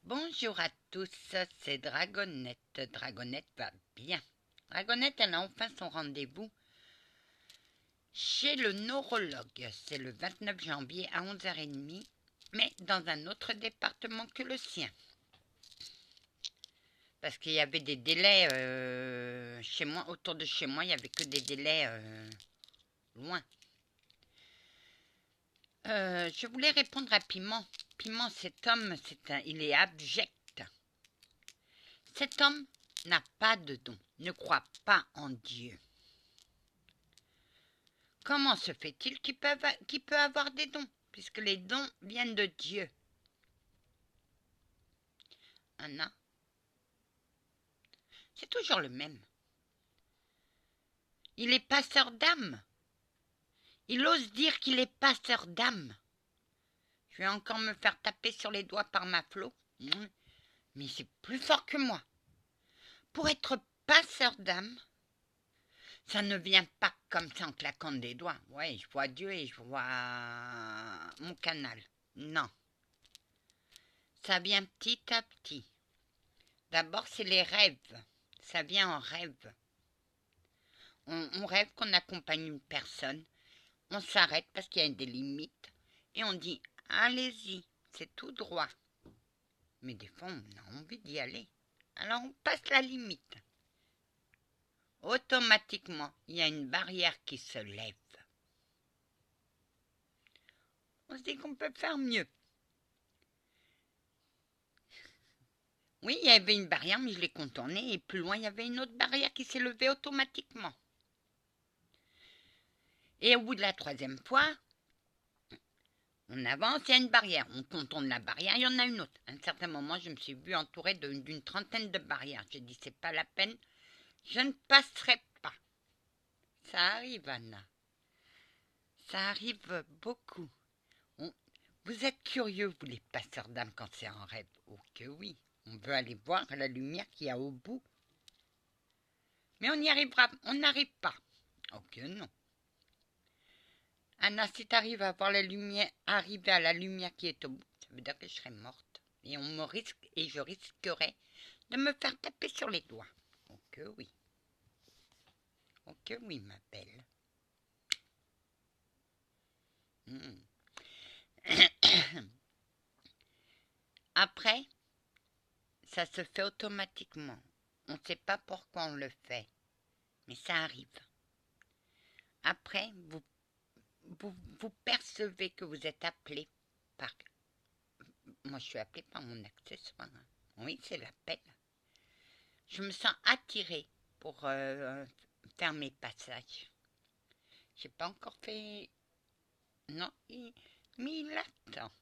Bonjour à tous, c'est Dragonette. Dragonette va bien. Dragonette, elle a enfin son rendez-vous chez le neurologue. C'est le 29 janvier à 11h30, mais dans un autre département que le sien. Parce qu'il y avait des délais chez moi, autour de chez moi, il n'y avait que des délais loin. Je voulais répondre à Piment. Piment, cet homme, il est abject. Cet homme n'a pas de don, ne croit pas en Dieu. Comment se fait-il qu'il peut avoir des dons, puisque les dons viennent de Dieu? Anna, c'est toujours le même. Il est passeur d'âme. Il ose dire qu'il est passeur d'âme. Je vais encore me faire taper sur les doigts par ma flot. Mais c'est plus fort que moi. Pour être passeur d'âme, ça ne vient pas comme ça en claquant des doigts. Ouais, je vois Dieu et je vois mon canal. Non. Ça vient petit à petit. D'abord, c'est les rêves. Ça vient en rêve. On rêve qu'on accompagne une personne. On s'arrête parce qu'il y a des limites. Et on dit, allez-y, c'est tout droit. Mais des fois, on a envie d'y aller. Alors, on passe la limite. Automatiquement, il y a une barrière qui se lève. On se dit qu'on peut faire mieux. Oui, il y avait une barrière, mais je l'ai contournée. Et plus loin, il y avait une autre barrière qui s'est levée automatiquement. Et au bout de la troisième fois, on avance, il y a une barrière. On contourne la barrière, il y en a une autre. À un certain moment, je me suis vue entourée d'une trentaine de barrières. J'ai dit, c'est pas la peine, je ne passerai pas. Ça arrive, Anna. Ça arrive beaucoup. Vous êtes curieux, vous les passeurs d'âme, quand c'est en rêve? Oh que oui, on veut aller voir la lumière qu'il y a au bout. Mais on n'y arrivera, on n'arrive pas. Oh que non. Anna, si tu arrives à voir la lumière, arriver à la lumière qui est au bout, ça veut dire que je serai morte. Et je risquerais de me faire taper sur les doigts. Oh que oui. Oh que oui, ma belle. Après, ça se fait automatiquement. On ne sait pas pourquoi on le fait, mais ça arrive. Après, vous percevez que vous êtes appelé par... Moi, je suis appelée par mon accessoire. Oui, c'est l'appel. Je me sens attirée pour faire mes passages. J'ai pas encore fait... Non, mais il attend.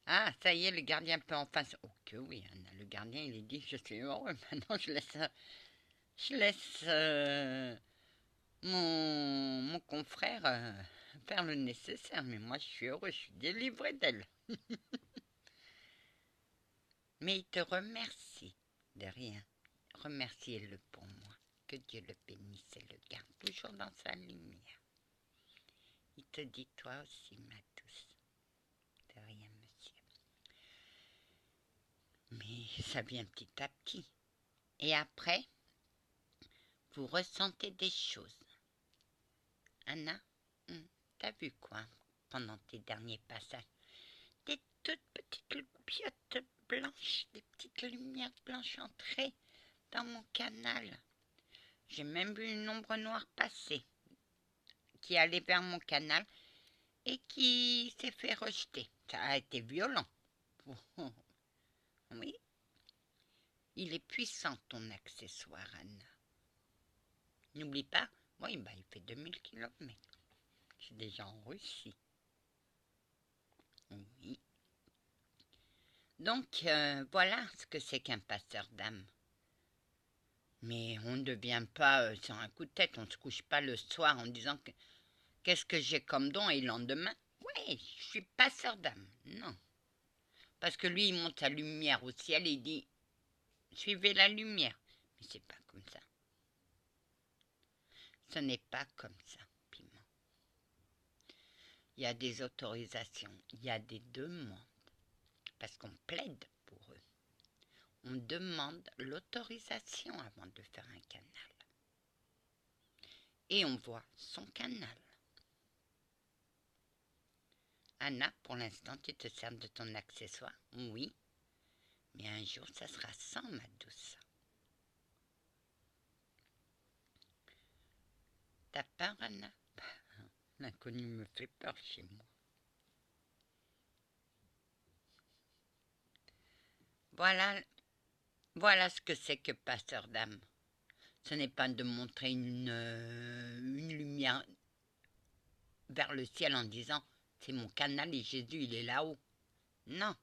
Ah, ça y est, le gardien peut enfin... Oh que oui, Anna, le gardien, il est dit, je suis heureux. Maintenant, je laisse mon confrère faire le nécessaire. Mais moi, je suis heureux, je suis délivré d'elle. Mais il te remercie de rien. Remerciez-le pour moi. Que Dieu le bénisse et le garde toujours dans sa lumière. Il te dit toi aussi, ma douce. De rien, monsieur. Mais ça vient petit à petit. Et après, vous ressentez des choses. Anna, t'as vu quoi pendant tes derniers passages? Des toutes petites lumières blanches, des petites lumières blanches entrées dans mon canal. J'ai même vu une ombre noire passer, qui allait vers mon canal et qui s'est fait rejeter. Ça a été violent. Oui, il est puissant ton accessoire, Anna. N'oublie pas, oui, bah, il fait 2000 kilomètres. Je suis déjà en Russie. Oui. Donc, voilà ce que c'est qu'un passeur d'âme. Mais on ne devient pas sur un coup de tête, on ne se couche pas le soir en disant qu'est-ce que j'ai comme don et le lendemain, ouais, je suis passeur d'âme. Non. Parce que lui, il monte sa lumière au ciel et il dit, suivez la lumière. Mais c'est pas comme ça. Ce n'est pas comme ça, Piment. Il y a des autorisations, il y a des demandes. parce qu'on plaide pour eux. On demande l'autorisation avant de faire un canal. Et on voit son canal. Anna, pour l'instant, tu te sers de ton accessoire? Oui. Mais un jour, ça sera sans, ma douce. T'as peur, Anna? L'inconnu me fait peur chez moi. Voilà ce que c'est que passeur d'âme. Ce n'est pas de montrer une lumière vers le ciel en disant « c'est mon canal et Jésus, il est là-haut ». Non.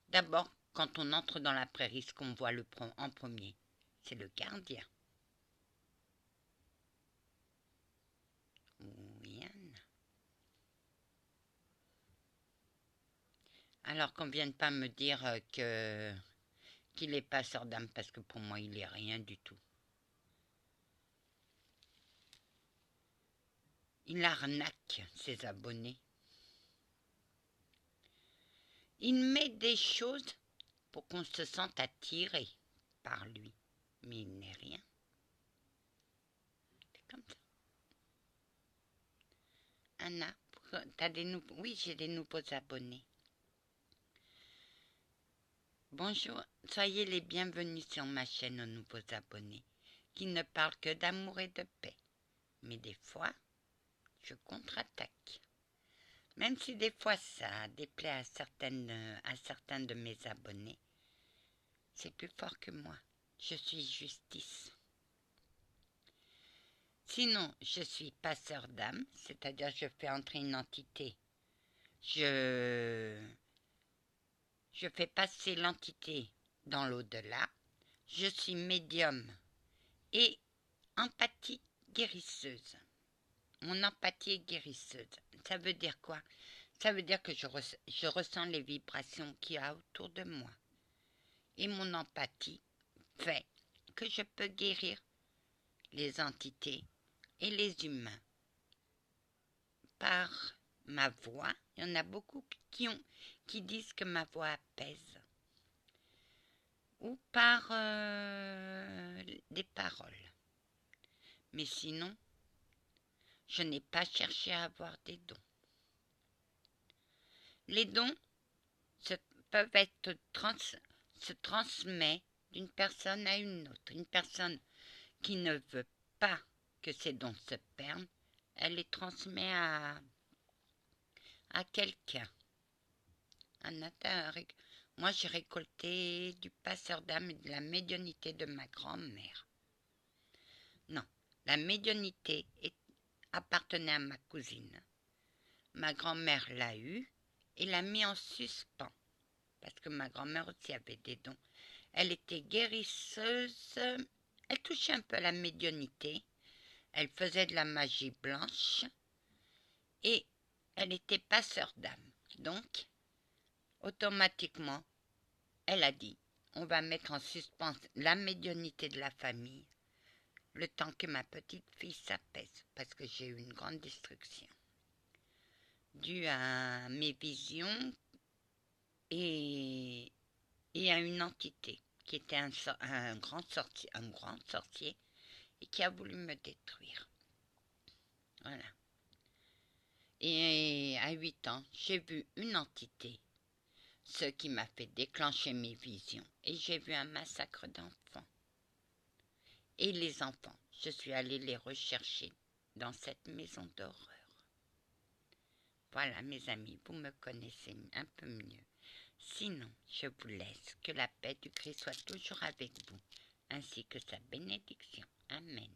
D'abord, quand on entre dans la prairie, ce qu'on voit en premier, c'est le gardien. Oui, Anne. Alors qu'on ne vienne pas me dire qu'il est passeur d'âme, parce que pour moi, il est rien du tout. Il arnaque ses abonnés. Il met des choses pour qu'on se sente attiré par lui. Mais il n'est rien. C'est comme ça. Anna, t'as des nouveaux... Oui, j'ai des nouveaux abonnés. Bonjour, soyez les bienvenus sur ma chaîne aux nouveaux abonnés, qui ne parlent que d'amour et de paix. Mais des fois, je contre-attaque. Même si des fois ça déplaît à certains de mes abonnés, c'est plus fort que moi. Je suis justice. Sinon, je suis passeur d'âme, c'est-à-dire je fais entrer une entité. Je fais passer l'entité dans l'au-delà. Je suis médium et empathie guérisseuse. Mon empathie est guérisseuse. Ça veut dire quoi? Ça veut dire que je ressens les vibrations qu'il y a autour de moi. Et mon empathie fait que je peux guérir les entités et les humains par ma voix. Il y en a beaucoup qui disent que ma voix apaise. Ou par des paroles. Mais sinon, je n'ai pas cherché à avoir des dons. Les dons peuvent être se transmettent d'une personne à une autre. Une personne qui ne veut pas que ses dons se perdent, elle les transmet à quelqu'un. Moi, j'ai récolté du passeur d'âme et de la médiumnité de ma grand-mère. Non, la médiumnité appartenait à ma cousine. Ma grand-mère l'a eue et l'a mis en suspens. Parce que ma grand-mère aussi avait des dons. Elle était guérisseuse, elle touchait un peu à la médiumnité, elle faisait de la magie blanche et elle était passeur d'âme. Donc, automatiquement, elle a dit, on va mettre en suspens la médiumnité de la famille le temps que ma petite fille s'apaise, parce que j'ai eu une grande destruction due à mes visions et à une entité qui était un grand sorcier et qui a voulu me détruire. Voilà. Et à 8 ans, j'ai vu une entité, ce qui m'a fait déclencher mes visions. Et j'ai vu un massacre d'enfants. Et les enfants, je suis allée les rechercher dans cette maison d'horreur. Voilà, mes amis, vous me connaissez un peu mieux. Sinon, je vous laisse. Que la paix du Christ soit toujours avec vous, ainsi que sa bénédiction. Amen.